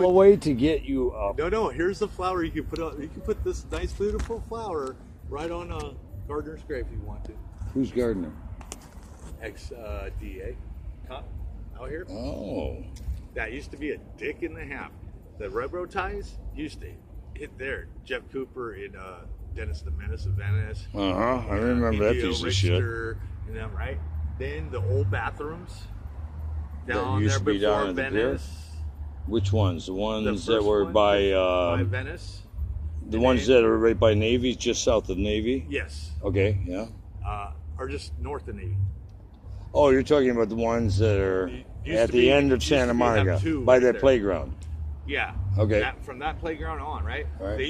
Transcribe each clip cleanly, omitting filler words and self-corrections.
a way to get you up. No. Here's the flower you can put on. You can put this nice, beautiful flower right on a gardener's grave if you want to. Who's gardener? Ex-DA cop out here. Oh. That used to be a dick and a half. The railroad ties used to hit there. Jeff Cooper in Dennis the Menace of Venice. I remember that piece of shit. And them, right? Then the old bathrooms down used there to be before down at the pier? Venice. Which ones? The ones The that were first by Venice. the ones that are right by Navy, just south of Navy? Yes. Okay, yeah. Or just north of Navy. Oh, you're talking about the ones that are at the end of Santa Monica, by that playground. Yeah. Okay. From that playground on, right? Right. They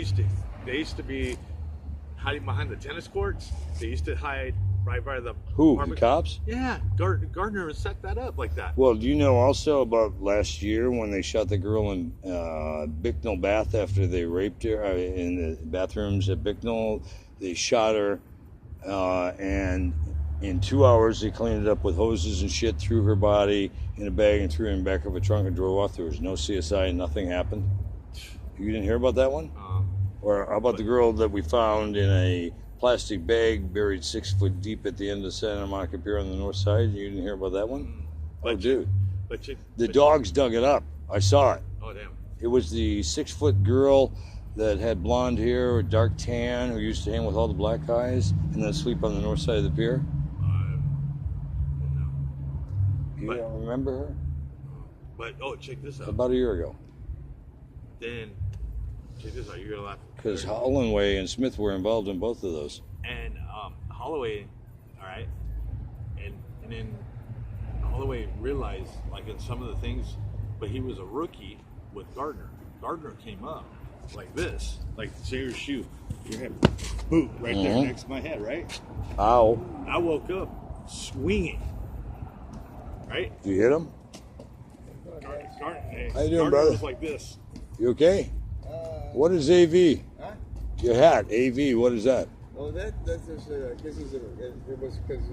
used to be hiding behind the tennis courts. They used to hide right by the Who? apartment. The cops? Yeah. Gardner set that up like that. Well, do you know also about last year when they shot the girl in Bicknell Bath after they raped her in the bathrooms at Bicknell? They shot her, and in 2 hours they cleaned it up with hoses and shit, threw her body in a bag and threw her in the back of a trunk and drove off. There was no CSI, nothing happened. You didn't hear about that one? Or how about the girl that we found in a plastic bag buried 6 foot deep at the end of Santa Monica Pier on the north side? You didn't hear about that one? Dude. The dogs dug it up. I saw it. Oh, damn. It was the 6 foot girl that had blonde hair or dark tan who used to hang with all the black guys and then sleep on the north side of the pier. You don't remember her? But, check this out. About a year ago. Then, check this out. You're going to laugh. Because Holloway and Smith were involved in both of those. And Holloway, all right, and then Holloway realized, like in some of the things, but he was a rookie with Gardner. Gardner came up like this, like say your shoe, your head, boot right there next to my head, right? Ow. I woke up swinging, right? Did you hit him? How you doing, brother? Was like this. You okay? What is AV? Huh? Your hat, AV, what is that? Oh, that's just, I guess it was because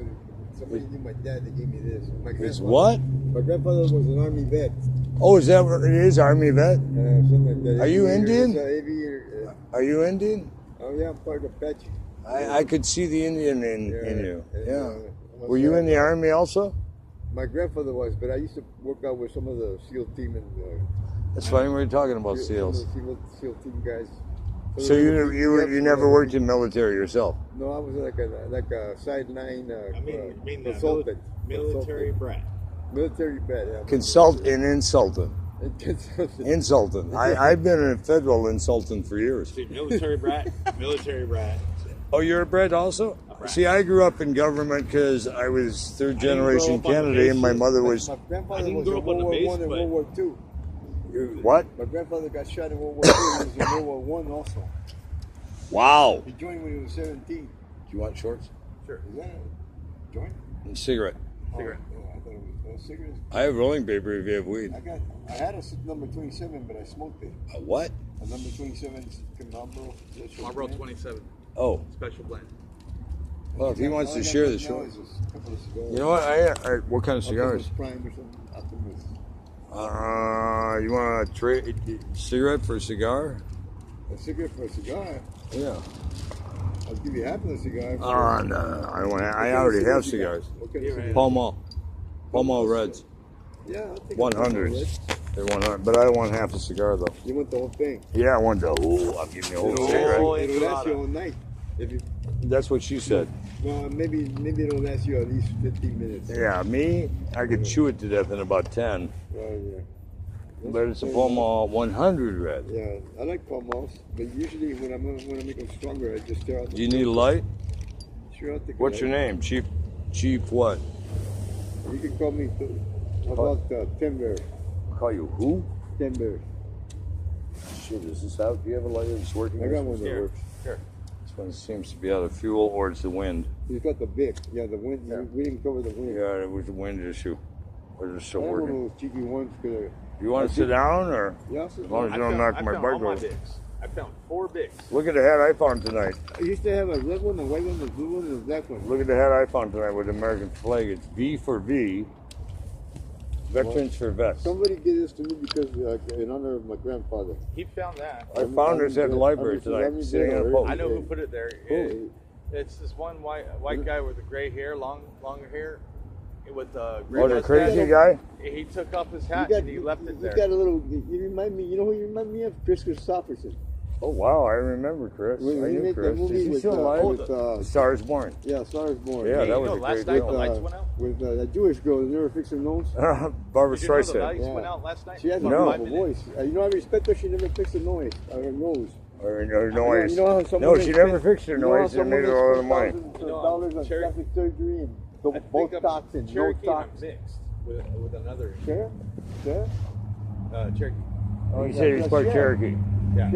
somebody knew my dad that gave me this. It's what? My grandfather was an Army vet. Oh, is that what it is, Army vet? Something like that. Are you Indian? AV, Are you Indian? oh, yeah, I'm part of Apache. I could see the Indian in you. Yeah. Were you in the Army also? My grandfather was, but I used to work out with some of the SEAL team and That's funny we're talking about SEALs. SEAL team guys. So you never worked in military yourself? No, I was like a sideline consultant. Military brat. Military brat. Yeah. Insultant. Insultant. I've been a federal insultant for years. See, military brat. Military brat. Oh, you're a brat also? See, I grew up in government because I was third generation Kennedy, and my mother was. My grandfather was in World War I and World War II. What? My grandfather got shot in World War II. He was in World War I also. Wow. He joined when he was 17. Do you want shorts? Sure. Is that a joint? And cigarette. Cigarette. Oh, I thought it was cigarettes. I have rolling paper if you have weed. I had a number 27, but I smoked it. A what? A number 27 Marlboro. Marlboro 27. Oh. Special blend. Well, if he wants to share the short. You know what? What kind of cigars? Prime or something. Optimus. You want to trade cigarette for a cigar? A cigarette for a cigar? Yeah. I'll give you half of the cigar. No, I don't want. I already have cigars. Okay. Pall Mall Reds. Yeah, I'll take 100. They're 100, but I don't want half a cigar though. You want the whole thing? Yeah, I want the. Oh, I'm giving you a whole cigarette. It'll last you all night. If you. That's what she said. Well, maybe it'll last you at least 15 minutes. Yeah, me, I could chew it to death in about 10. Oh yeah. But it's a Pall Mall 100 red. Yeah, I like Pall Malls, but usually when I make them stronger, I just tear out the. Do you need a light? Sure, I'll take. What's your name? Chief what? You can call me. How about Tim Bear? Call you who? Tim Bear. Shit, is this out? Do you have a light that's working? I got one that works. Here. This one seems to be out of fuel, or it's the wind. He's got the Bic. Yeah, the wind. Yeah. We didn't cover the wind. Yeah, it was the wind issue. Or is it still I working? have one of those cheeky ones. You want to sit down, or? Yeah, as long as you don't knock my bike over. I found 4 bigs. Look at the hat I found tonight. I used to have a red one, a white one, a blue one, and a black one. Look at the hat I found tonight with the American flag. It's V for V. Veterans for Vets. Somebody gave this to me because in honor of my grandfather. He found that. I found this at the library tonight, sitting on a post. I know who put it there. It's this one white guy with the gray hair, longer hair, with the gray Oh, the mustache. crazy guy? He took off his hat and he left it there. You got a little. You remind me. You know who you remind me of? Chris Christopherson. Oh, wow, I remember Chris. When I he knew made Chris. that movie Is he with, still alive? Stars Born. Yeah, Stars Born. Yeah, that was a last great night the deal. lights went out. With that Jewish girl who never fixed her nose. Barbara Did you know the Streisand. lights went out last night? She has a No. beautiful voice. You know, I respect her. She never fixed her nose. Her nose. Or noise. You know how some No, women she never spend- fixed her you know how noise some and made women her a lot of spend money. thousands of dollars on plastic surgery and I think both I'm toxins, no Cherokee and I'm toxins. mixed with another Cher? Cher? Cherokee. He said he's part Cherokee. Yeah.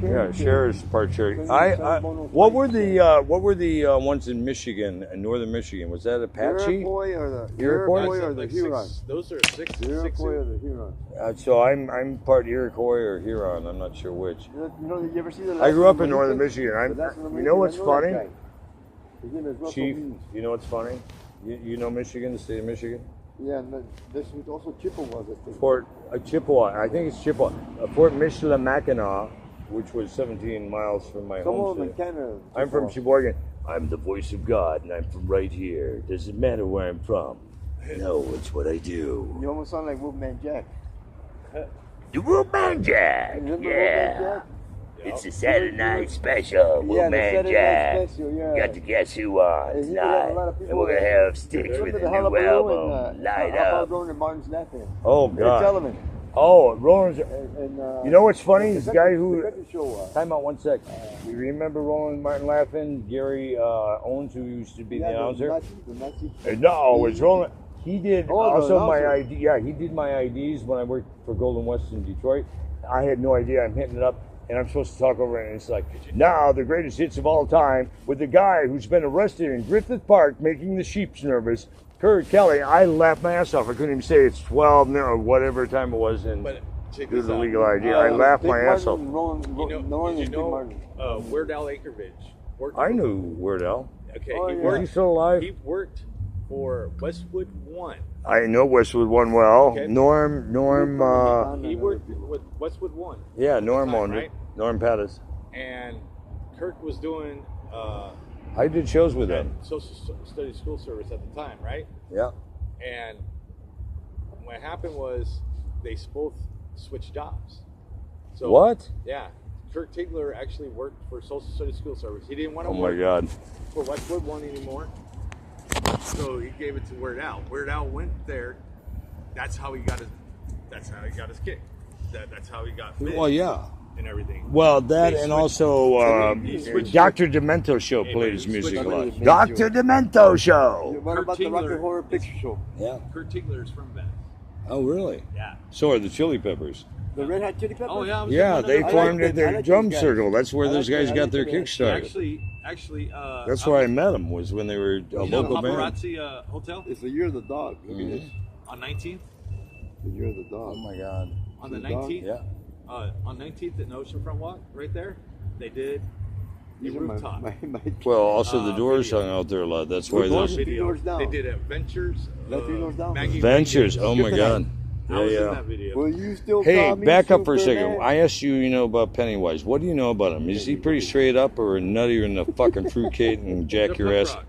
Yeah, Cher is part Cherokee. What were the ones in Michigan, in northern Michigan? Was that Apache? Iroquois or the Iroquois? or the Huron? Those are six. The Iroquois or the Huron? So I'm part Iroquois or Huron. I'm not sure which. You know, you ever see the I grew up in Last northern American? Michigan. The Last You American, know what's I that funny? guy. His name is Russell Chief, Means. you know what's funny? You know Michigan, the state of Michigan? Yeah, and this was also Chippewas, I think. Fort Chippewa, I think it's Chippewa. Fort Michilimackinac, which was 17 miles from my Some home of them in state. Canada. I'm from Sheboygan. I'm the voice of God, and I'm from right here. Does it matter where I'm from? No, it's what I do. You almost sound like Wolfman Jack. The Wolfman Jack, Remember yeah. Wolfman Jack? It's a Saturday night special, Yeah, the Wolfman Saturday Jack. Night Special, yeah. Got to guess who on And you got a lot tonight, of people and we're gonna have sticks Remember with the a new Hullabaloo album, and, Light How Far Up. Grown and Martin's Laughing. Oh Eric God. Telemann. Oh, Roland's. And, You know what's funny? the This guy Country- who. the Country Show, Time out 1 sec. You remember Roland Martin Laughing? Gary Owens, who used to be the announcer? The Nazi. No, it's Roland. He did Oh, the also my announcer. ID. Yeah, he did my IDs when I worked for Golden West in Detroit. I had no idea. I'm hitting it up, and I'm supposed to talk over it, and it's like, now the greatest hits of all time with the guy who's been arrested in Griffith Park making the sheeps nervous, Kurt Kelly. I laughed my ass off. I couldn't even say it's 12 or whatever time it was, and But check it was this a out. legal ID. I laughed Dick my ass off. Martin, Roland, Roland Did and you Dick Martin. know Weird Al Anchorage? worked I for- knew Weird Al. Okay, Oh, he yeah. Is worked. he still alive? He worked for Westwood One. I know Westwood one well. Okay. Norm, He worked with Westwood One. yeah, Norm Time, owned it. right? Norm Pattis. And Kirk was doing I did shows with at him. social studies school service at the time, right? Yeah. And what happened was they both switched jobs. So What? Yeah, Kirk Tigler actually worked for social studies school service. He didn't want to Oh my work God. for Westwood One anymore, so he gave it to Weird Al. Weird Al went there. That's how he got his. That's how he got his kick. That's how he got fit Well, yeah. and everything. Well, that They and switched- also he switched- Dr. Demento show Hey, played man, his he music a switched- lot. He Dr. Demento show. What Kurt about the Rocky Tigler Horror is- Picture Show? Yeah. Kurt Tigler is from Venice. Oh, really? Yeah. So are the Chili Peppers. The Red Hot Chili Peppers? Oh yeah. I was Yeah, thinking they of- formed like at them. I their like drum those guys. circle. That's where I those like guys them. got I their like them. kick started. Actually, That's where I met them, was when they were a You know local band. Paparazzi Hotel It's the year of the dog. Look at this. on 19th. The year of the dog. Oh my God. On the The dog? 19th. Yeah. On 19th at Oceanfront Walk, right there, they did a These are my, rooftop. my Well, also the Doors video. hung out there a lot. That's why Doors? there's Three video. doors down. They did Adventures. Let three doors down. Maggie Ventures. Maggie. Oh my Skip God. I was in Yeah, that video. Will you still Hey, call me back up for a second. Superman? I asked you, about Pennywise. What do you know about him? Is he pretty straight up or nuttier than the fucking fruitcake and jack They're your punk ass? rock.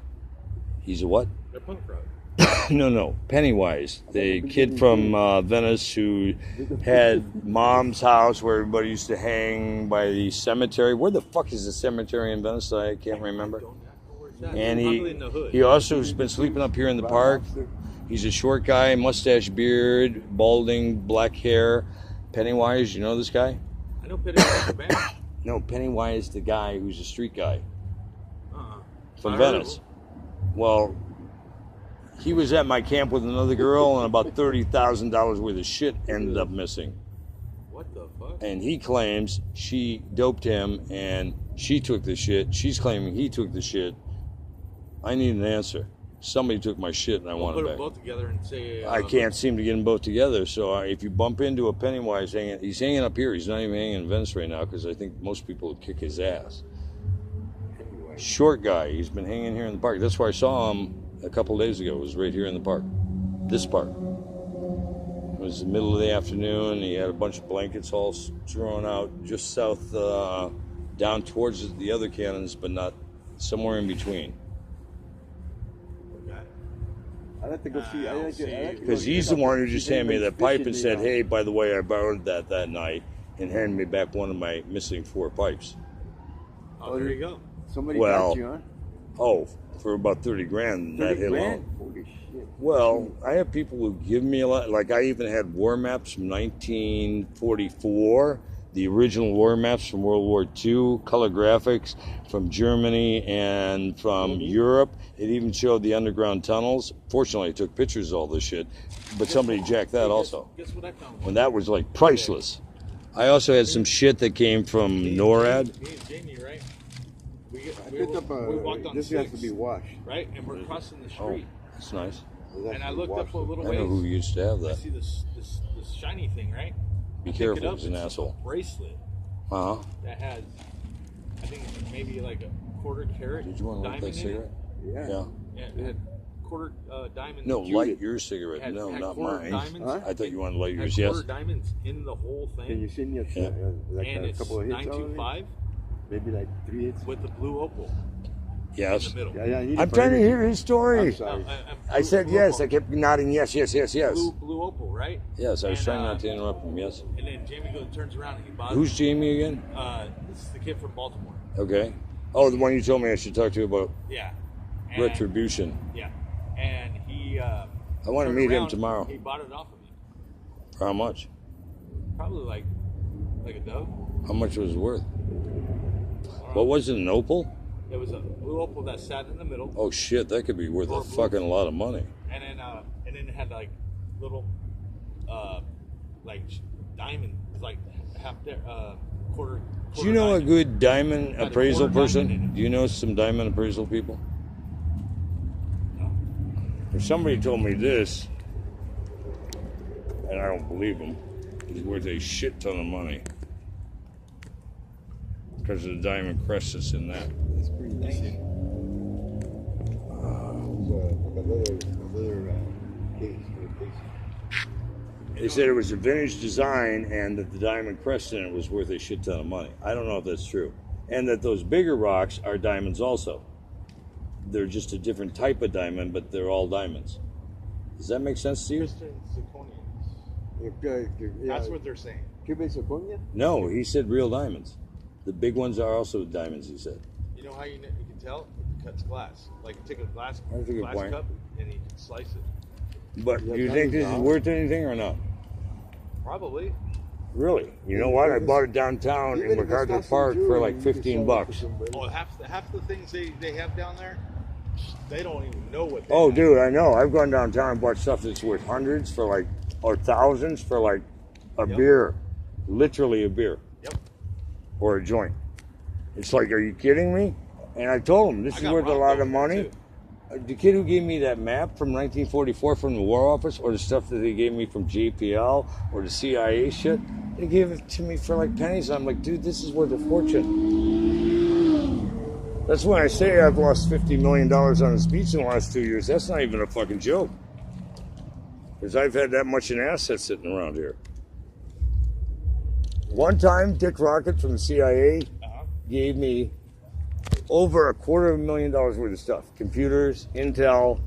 He's a what? They're punk rock. No. Pennywise, the kid from Venice who had mom's house where everybody used to hang by the cemetery. Where the fuck is the cemetery in Venice? I can't remember. Don't know where it's at. And Probably in the hood. he also has been sleeping up here in the park. He's a short guy, mustache, beard, balding, black hair. Pennywise, you know this guy? I know Pennywise the band. No, Pennywise, the guy who's a street guy Uh-huh. from I heard Venice. Well, he was at my camp with another girl, and about $30,000 worth of shit ended up missing. What the fuck? And he claims she doped him, and she took the shit. She's claiming he took the shit. I need an answer. Somebody took my shit, and I want Put it them back. both together and say. I can't seem to get them both together. So if you bump into a Pennywise hanging, he's hanging up here. He's not even hanging in Venice right now because I think most people would kick his ass. Short guy. He's been hanging here in the park. That's where I saw him a couple days ago. It was right here in the park. This park. was the middle of the afternoon. He had a bunch of blankets all strewn out just south, down towards the other cannons, but not somewhere in between. Okay. I'd like to go see. I'd like to Because he's the one who just handed me the pipe and said, "Hey, by the way, I borrowed that night," and handed me back one of my missing 4 pipes. Oh, there you go. Somebody Well, got you, huh? Oh, for about 30 grand that 30 hit grand? alone. Holy shit. Well, I have people who give me a lot. Like I even had war maps from 1944, the original war maps from World War II, color graphics from Germany and from Europe. It even showed the underground tunnels. Fortunately, I took pictures of all this shit, but somebody jacked that also. Guess what I found? When that was like priceless. I also had some shit that came from NORAD. Me and Jamie, right? I picked up we walked on this 6, has to be washed. right? And we're crossing the Oh, street. that's nice. And I looked up a little I ways. know who used to have I that. see this shiny thing, right? Be I pick careful, it up, he's an it's asshole. a bracelet Uh-huh. that has, I think maybe like a quarter carat Did you want to light diamond that in it. cigarette? Yeah. Yeah. Yeah, it had quarter diamond. No, It light your cigarette. had, No, had not quarter mine. diamonds. Huh? I thought you wanted to light Had yours, quarter yes. diamonds in the whole Can thing. you send me Yeah. like And a it's couple of hits? 925 Maybe like 3 hits. with the blue opal Yes. in the middle. Yeah, I need I'm trying to hear his I'm story. sorry. I said blue yes. opal. I kept nodding yes, yes, yes, yes. Blue opal, right? Yes, I was And, trying not to interrupt him, yes. And then Jamie turns around and he buys. Who's Jamie again? This is the kid from Baltimore. Okay. Oh, the one you told me I should talk to about Yeah. And, retribution. Yeah. And he. I want to turned meet him around, tomorrow. He bought it off of me. For how much? Probably like a dove. How much was it worth? I don't know. What was it, an opal? It was a blue opal that sat in the middle, Oh shit, that could be worth Or a blue. fucking lot of money. and then it had like little, like diamond, like half there, quarter. Do you know a diamond. good diamond Had a appraisal quarter diamond in person? it. Do you know some diamond appraisal people? No. If somebody told me this, and I don't believe them, it's worth a shit ton of money because of the diamond crest that's in that. That's pretty nice. It's like a leather case. They said it was a vintage design and that the diamond crest in it was worth a shit ton of money. I don't know if that's true. And that those bigger rocks are diamonds also. They're just a different type of diamond, but they're all diamonds. Does that make sense to you? Christian zirconians. Yeah, That's what they're saying. Cuban zirconia? No, he said real diamonds. The big ones are also diamonds, he said. You know how you can tell? It cuts glass. Like take a glass That's a good point. cup and you can slice it. But Yeah, do you think this is diamonds are- worth anything or not? Probably. Really? You know what? I bought it downtown in MacArthur Park for like 15 bucks. Oh, half the things they have down there, they don't even know what. They Oh, have. dude, I know. I've gone downtown and bought stuff that's worth hundreds for like, or thousands for like a Yep. beer. Literally a beer. Yep. Or a joint. It's like, are you kidding me? And I told him, this I is got worth a robbed lot over of there, money. too. The kid who gave me that map from 1944 from the War Office, or the stuff that they gave me from JPL, or the CIA shit, they gave it to me for like pennies. I'm like, dude, this is worth a fortune. That's when I say I've lost $50 million on this beach in the last 2 years. That's not even a fucking joke. Because I've had that much in assets sitting around here. One time, Dick Rocket from the CIA gave me over $250,000 worth of stuff. Computers, Intel,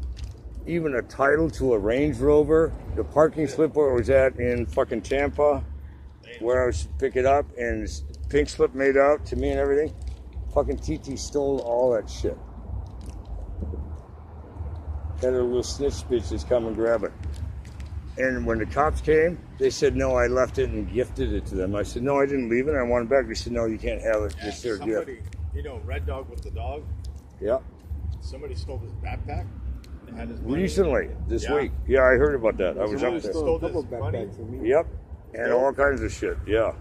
even a title to a Range Rover, the parking slip where it was at in fucking Tampa, where I was to pick it up, and this pink slip made out to me and everything. Fucking TT stole all that shit. Had a little snitch bitches come and grab it. And when the cops came, they said, no, I left it and gifted it to them. I said, no, I didn't leave it. I want it back. They said, no, you can't have it. It's their gift. Somebody, you know, Red Dog with the dog. Yeah. Somebody stole his backpack. And had his money Recently, in it. this Yeah. week. Yeah, I heard about that. I was Somebody up there. stole Stole a couple this money. backpacks from me. Yep. And all kinds of shit. Yeah.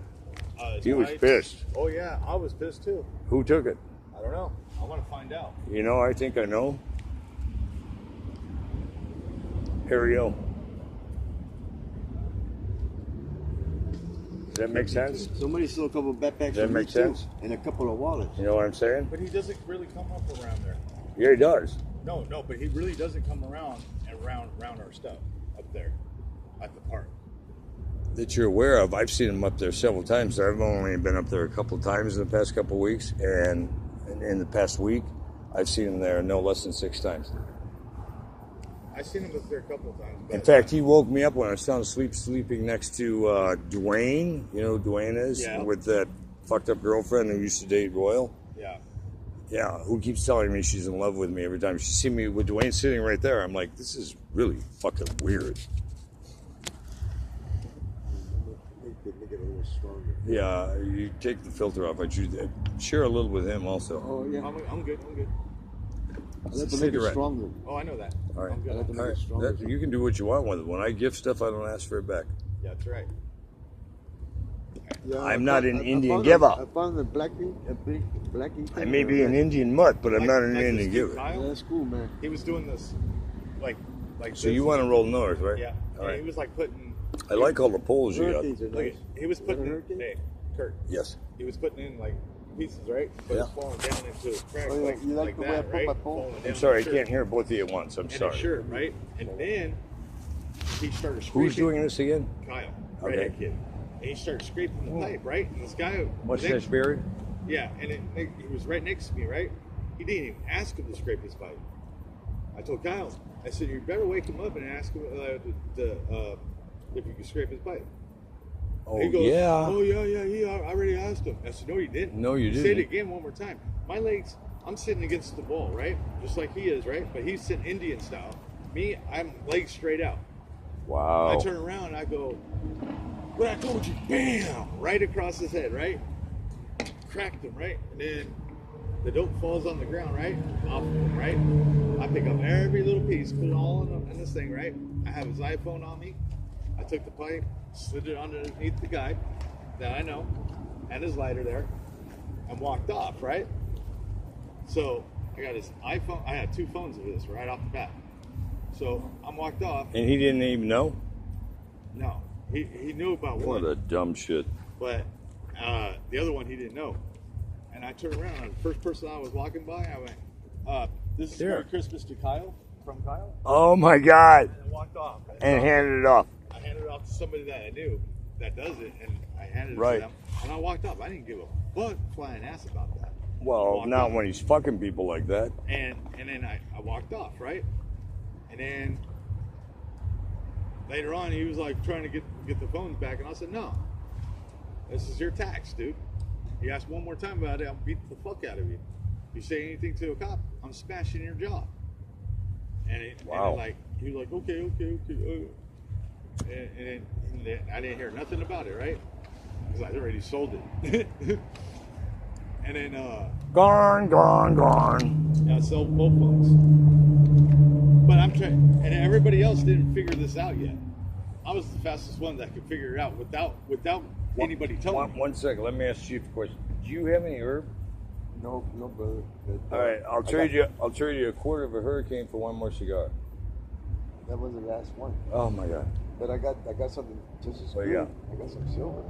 His He was wife- pissed. Oh yeah, I was pissed too. Who took it? I don't know. I want to find out. You know, I think I know. Harry O. Does that make sense? Somebody stole a couple backpacks That from me make too, sense? and a couple of wallets. You know what I'm saying? But he doesn't really come up around there. Yeah, he does. No, but he really doesn't come around and around our stuff up there at the park. that you're aware of, I've seen him up there several times. I've only been up there a couple of times in the past couple of weeks, and in the past week, I've seen him there no less than 6 times. I've seen him up there a couple of times. In fact, he woke me up when I was sound asleep, sleeping next to Dwayne. You know who Dwayne is? Yeah. With that fucked up girlfriend who used to date Royal. Yeah. Yeah, who keeps telling me she's in love with me every time she sees me with Dwayne sitting right there. I'm like, this is really fucking weird. Make it a little stronger. Yeah, you take the filter off. I share a little with him also. Oh yeah. I'm good. I'm good. I like to make it Cigarette. stronger. Oh, I know that. All right. I'm good. I like to make All it right. stronger. You can do what you want with it. When I gift stuff, I don't ask for it back. Yeah, that's right. Yeah, I'm not an Indian found giver. I found a blackie. I may be an Indian mutt, but I'm not an Like this Indian dude, giver. Kyle, Yeah, that's cool, man. he was doing this, like So this. you want to roll north, right? Yeah. All And right. he was like putting. I like all the poles you got. Hurricanes are nice. He was putting in. hurricane? Hey, Kurt. Yes. He was putting in like pieces, right? But Yeah. it's falling down into his crack, Oh, yeah. like, You like the way I that, put right? my pole? Falling I'm down sorry, I his shirt. can't hear both of you at once. I'm And his sorry. shirt, right? And then he started scraping. Who's doing this again? Kyle, Okay. redhead kid. And he started scraping the pipe, right? And this guy, Mustache buried? yeah, and he was right next to me, right? He didn't even ask him to scrape his pipe. I told Kyle, I said, you better wake him up and ask him if you can scrape his pipe. Oh, He goes, yeah. Oh, yeah, I already asked him. I said, no, you didn't. No, you Say it didn't. again one more time. My legs, I'm sitting against the wall, right? Just like he is, right? But he's sitting Indian style. Me, I'm legs straight out. Wow. I turn around and I go, what I told you, bam, right across his head, right? Cracked him, right? And then the dope falls on the ground, right? Off of him, right? I pick up every little piece, put it all in this thing, right? I have his iPhone on me. I took the pipe, slid it underneath the guy that I know, and his lighter there, and walked off, right? So I got his iPhone. I had 2 phones of this right off the bat. So I'm walked off. And he didn't even know? No, he knew about What one, a dumb shit. but the other one he didn't know. And I turned around, and the first person I was walking by, I went, "This is Here. Merry Christmas to Kyle from Kyle," Oh my God. and I walked off. And handed it off. I handed it off to somebody that I knew that does it, and I handed it Right. to them, and I walked off. I didn't give a fuck flying ass about that. I Well, walked not off. when he's fucking people like that. And then I walked off, right? And then later on, he was like trying to get the phones back, and I said, "No, this is your tax, dude. You ask one more time about it, I'll beat the fuck out of you. You say anything to a cop, I'm smashing your jaw." And Wow. and he was like, okay. And then I didn't hear nothing about it, right? Because I'd already sold it. And then Gone. yeah, I sold both phones. But I'm trying, and everybody else didn't figure this out yet. I was the fastest one that could figure it out without anybody telling me. One second. Let me ask you a question. Do you have any herb? No, brother. All right. I'll trade you a quarter of a hurricane for one more cigar. That was the last one. Oh my God. But I got something just as What good. you got? I got some silver.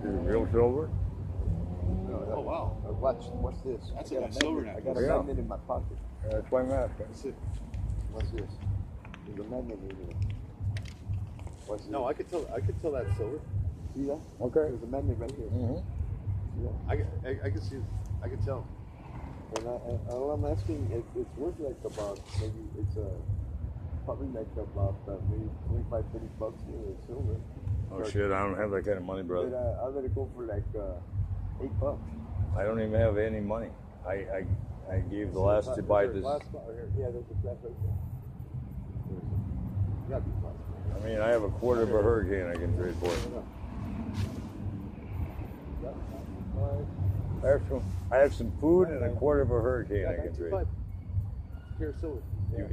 Is it real silver? No, Oh, wow. What's this? That's I got a nice silver magnet. I necklace. got a Yeah. magnet in my pocket. That's why I'm asking. That's it. What's this? There's a magnet in it. What's this? No, I could tell that's silver. See that? Okay. There's a magnet right here. Mm-hmm. See that? I can see. I can tell. And all I'm asking, it's worth like about maybe probably like about maybe 25, 30 bucks here in silver. Oh shit! I don't have that kind of money, But brother. I'll let it go for like $8. I don't even have any money. I gave the last to buy this. Last spot right here. Yeah, there's a flat right there. Gotta be flat. I mean, I have a quarter of a hurricane I can trade for. I have some food and a quarter of a hurricane I can trade. Pure silver.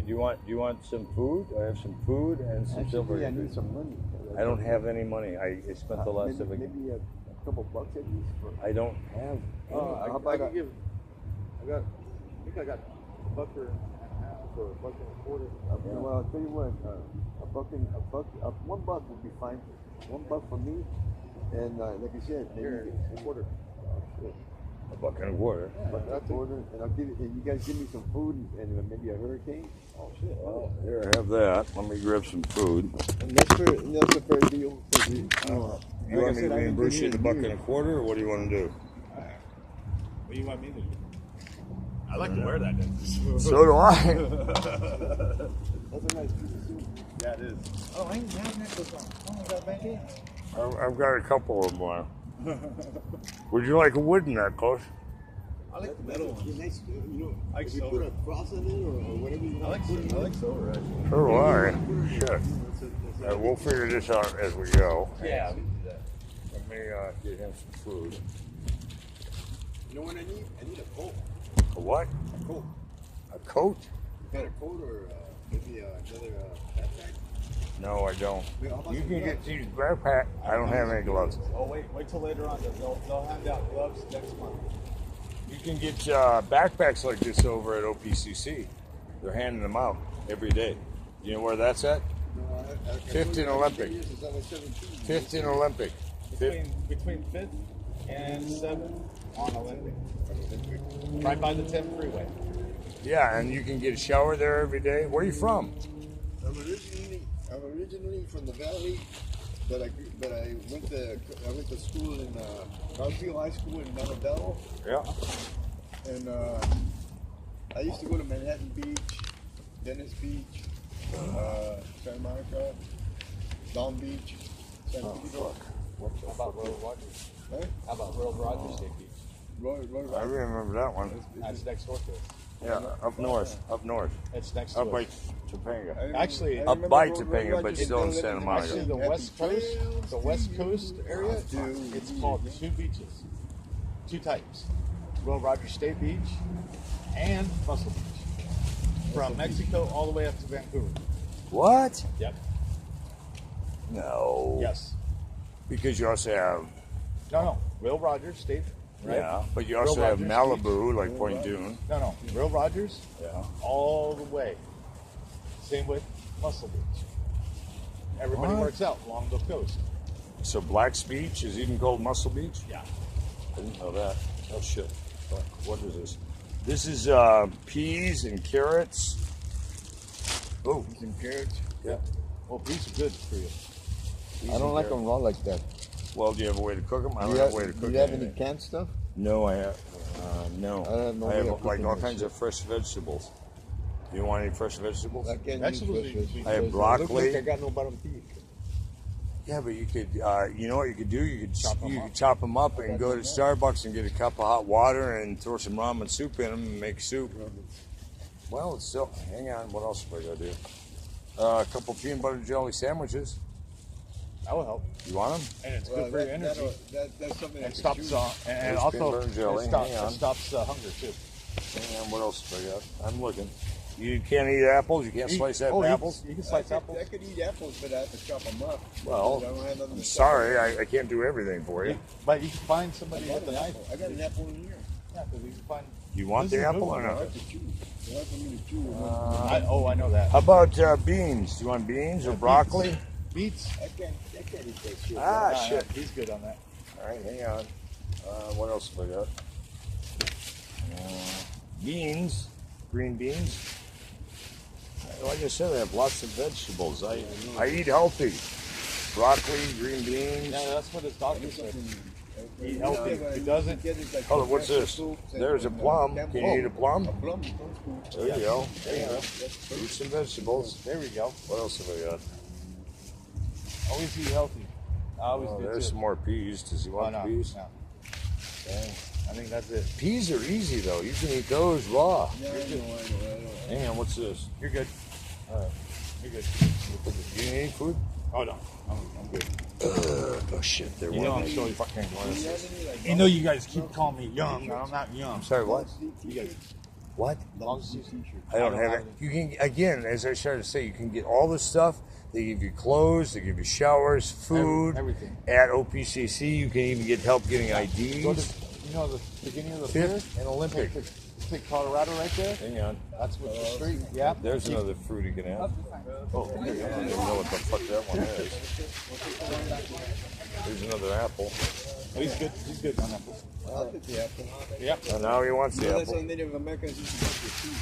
You want some food? I have some food and some silver. Actually, I I can need trade. some money. I don't have any money. I spent the last of it. Maybe a couple bucks at least. I don't have. How about I think I got a buck or a half or a buck and a quarter. Well, I'll tell you what. $1 would be fine. $1 for me, and like I said, maybe Here, a quarter. Oh, shit. $1.25. But that's order, and I'll give it, and you guys give me some food and maybe a hurricane. Oh shit! Well, here, have that. Let me grab some food. And that's a fair deal. You want me to reimburse you the $1.25, or what do you want to do? What do you want me to do? I like to wear that. So do I. That's a nice piece of soup. Yeah, it is. Oh, I ain't having that this one. Oh, I got back in. I've got a couple of them. Would you like a wooden necklace? I like the metal ones. Nice, you know, I like if you silver. put a cross on it or whatever you I want. like silver, actually. So do I. Shit. We'll figure this out as we go. Yeah, we can do that. Let me get him some food. You know what I need? I need a coat. A what? A coat. A coat? You got a coat or maybe another backpack? No, I don't. Wait, how about You some can gloves? get these backpack. I don't have any gloves. Oh, wait till later on. They'll hand out gloves next month. You can get backpacks like this over at OPCC. They're handing them out every day. You know where that's at? No, I 15 Olympic. It's on the 17. 15 Olympic. Between 5th and 7th on Olympic. Right by the 10th freeway. Yeah, and you can get a shower there every day. Where are you from? I'm originally from the valley, but I went to school in Garfield High School in Montebello, Yeah. and I used to go to Manhattan Beach, Venice Beach, Santa Monica, Long Beach, San Pedro. How about Royal Rogers? Huh? How about Royal Rogers State Beach? Roy, I remember that one. That's next door to us. Yeah, up north. Up north. It's next to Up by us. Topanga. Actually, Up by Topanga, but still in Santa Monica. Actually, the West Coast area, it's called two beaches, two types: Royal Rogers State Beach and Muscle Beach. From Mexico all the way up to Vancouver. What? Yep. No. Yes. Because you also have, No. Royal Rogers State. Right? yeah, but you also Royal have Rogers Malibu, like Point Dune. No. Royal Rogers, Yeah. all the way. Same with Muscle Beach. Everybody What? works out along the coast. So Black's Beach is even called Muscle Beach? Yeah. I didn't know that. Oh shit. What is this? This is peas and carrots. Oh, Some carrots. yeah. Well, beets are good for you. I don't like them raw like that. Well, do you have a way to cook them? I Do don't you have a way to have, cook do you have them. any canned stuff? No, I have. No. I have no I way have of like cooking all that kinds shit. of fresh vegetables. You want any fresh vegetables? I can't Vegetables use you- fresh you- I have vegetables. broccoli. Look like I got no bottom teeth. Yeah, but you could, you know what you could do? You could Chop 'em up. chop them up and go to Starbucks and get a cup of hot water and throw some ramen soup in them and make soup. Well, it's still, hang on, what else have I got to do? A couple peanut butter jelly sandwiches. That will help. You want them? And it's Well, good for your energy. That's something I And can stops choose. and There's also peanut butter jelly. it stops, Hang on. it stops hunger too. Hang on, what else have I got? I'm looking. You can't eat apples? You can't slice that apples? You can I slice could, apples. I could eat apples, but I have to chop them up. Well, I don't have nothing I'm to chop sorry, up. I can't do everything for you. But you can find I somebody got with a an knife. apple. I got an apple in here. Yeah, because you can find. You want This the is a good apple one, or I not? have to chew. It's hard for me to chew. I know that. How about beans? Do you want beans or broccoli? Beets. I can't eat that shit. Ah, No, shit. he's good on that. All right, hang on. What else have I got? Beans, green beans. Like I said, I have lots of vegetables. I eat healthy. Broccoli, green beans. Yeah, that's what his doctor said. Eat Yeah, healthy. but He doesn't. get it like Oh, what's this? soups and- There's a plum. and, Can you eat a plum? A plum is good. There you go. There you go. Eat some vegetables. There we go. What else have I got? Always eat healthy. I always Oh, do there's too. some more peas. Does he want no, peas? no. I think that's it. Peas are easy though. You can eat those raw. Yeah, I know. Hang on, what's this? You're good. You're good. You need any food? Oh no, I'm good. Oh shit, there You know I'm was. so fucking Do you glad. have any, like, You know you guys keep calling me young. I'm not young. Sorry, what? You guys, What? long sleeve t-shirt? I don't don't have have it. You can again, as I started to say, you can get all this stuff. They give you clothes, they give you showers, food. everything. At OPCC, you can even get help getting Go IDs. to, you know, the beginning of the pier. Fifth and Olympic. Take Colorado right there. Hang on. That's what the street. Yeah. There's another fruit you can have. Oh, I don't even know what the fuck that one is. There's another apple. Oh, he's good. He's good on apples. I'll take the apple. Yep. And now he wants the That's apple. how Native Americans used to get the tea.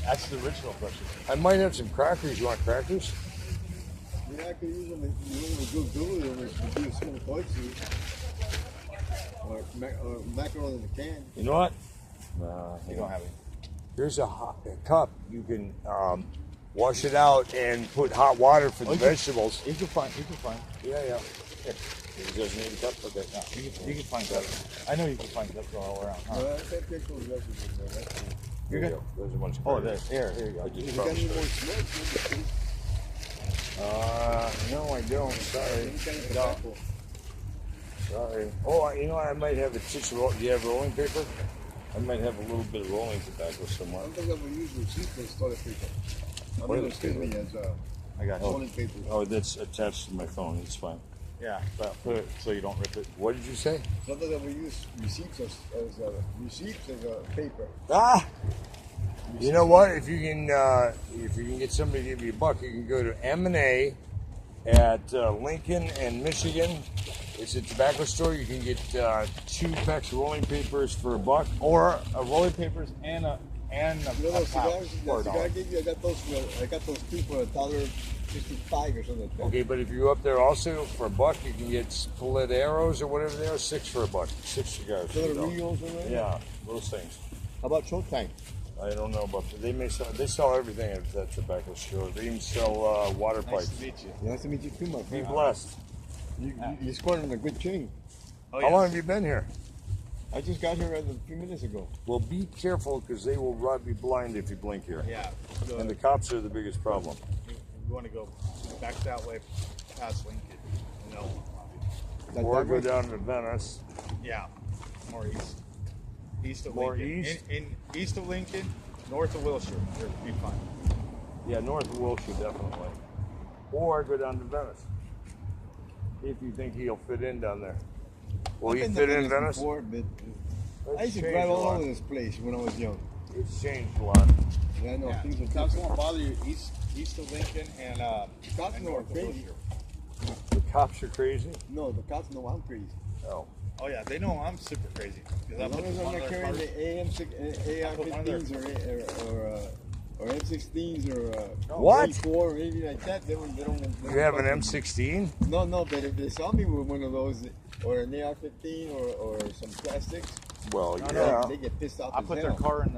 That's the original question. I might have some crackers. You want crackers? Yeah, I could use them if you want to go do them if you do small poetry. Or macaroni in the can. You know what? You don't have any. Here's a cup. You can wash it out and put hot water for the vegetables. You can find. You can find. Yeah, yeah. Here. He doesn't need a cup. Okay. No, you can find that. I know you can find that all around. Huh? Well, I can't take those vegetables though. That's it. Here you go. There's a bunch of Oh, crackers. there. Here you go. I just If you got any more promised smoke, no, I don't. Sorry. any kind of tobacco. Sorry. Oh, you know, I might have a tissue roll. Do you have rolling paper? I might have a little bit of rolling tobacco somewhere. I don't think I would use receipts as toilet paper. I What mean, is excuse me, it? as I got you. rolling paper. Oh, that's attached to my phone. It's fine. Yeah, but put it so you don't rip it. What did you say? Sometimes I would use receipts as paper. Ah! You know what? If you can get somebody to give you a buck, you can go to M&A at Lincoln and Michigan. It's a tobacco store. You can get 2 packs of rolling papers for $1. Or a rolling papers and a You know those cigars? for The $1. cigar I gave you, I got those 2 for $1.55 or something like that. Okay, but if you go up there also for $1, you can get Spoleteros or whatever they are, 6 for $1. 6 cigars. So the Rios or whatever? Yeah, those things. How about Showtime? I don't know about that. They sell everything at that tobacco store. They even sell water Nice pipes. to meet you. Nice to meet you too, my Be friend. blessed. You scored on a good chain. Oh, How long have you been here? I just got here a few minutes ago. Well, be careful because they will rob you blind if you blink here. Yeah. And the cops are the biggest problem. You want to go back that way past Lincoln. No. Or go down to Venice. Yeah. More east. East of More Lincoln. east? In east of Lincoln, north of Wilshire. You'll be fine. Yeah, north of Wilshire, definitely. Or go down to Venice. If you think he'll fit in down there. Will he I've been fit to in Venice? Before, but I used to changed drive a all lot. over this place when I was young. It's changed a lot. Yeah, I know Yeah. things are Cops different. won't bother you east of Lincoln and Cops and know north I'm of crazy. Wilshire. The cops are crazy. No, the cops know I'm crazy. Oh. Oh yeah, they know I'm super crazy. 'Cause I As put long as I'm one not of their carrying cars- the AR-15s or M16s or What? A4 or anything like that, they don't. You have an M16? No, but if they saw me with one of those or an AR-15 or some plastics, Well, No, yeah. they get pissed off. I as put their hell. car in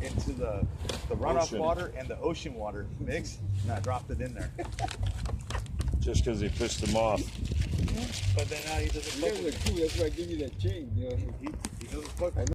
into the runoff Ocean. water and the ocean water mixed, and I dropped it in there. Just because they pissed him off. But then he doesn't Look at the crew. That's why I give you that chain. You know, he doesn't fuck. I know.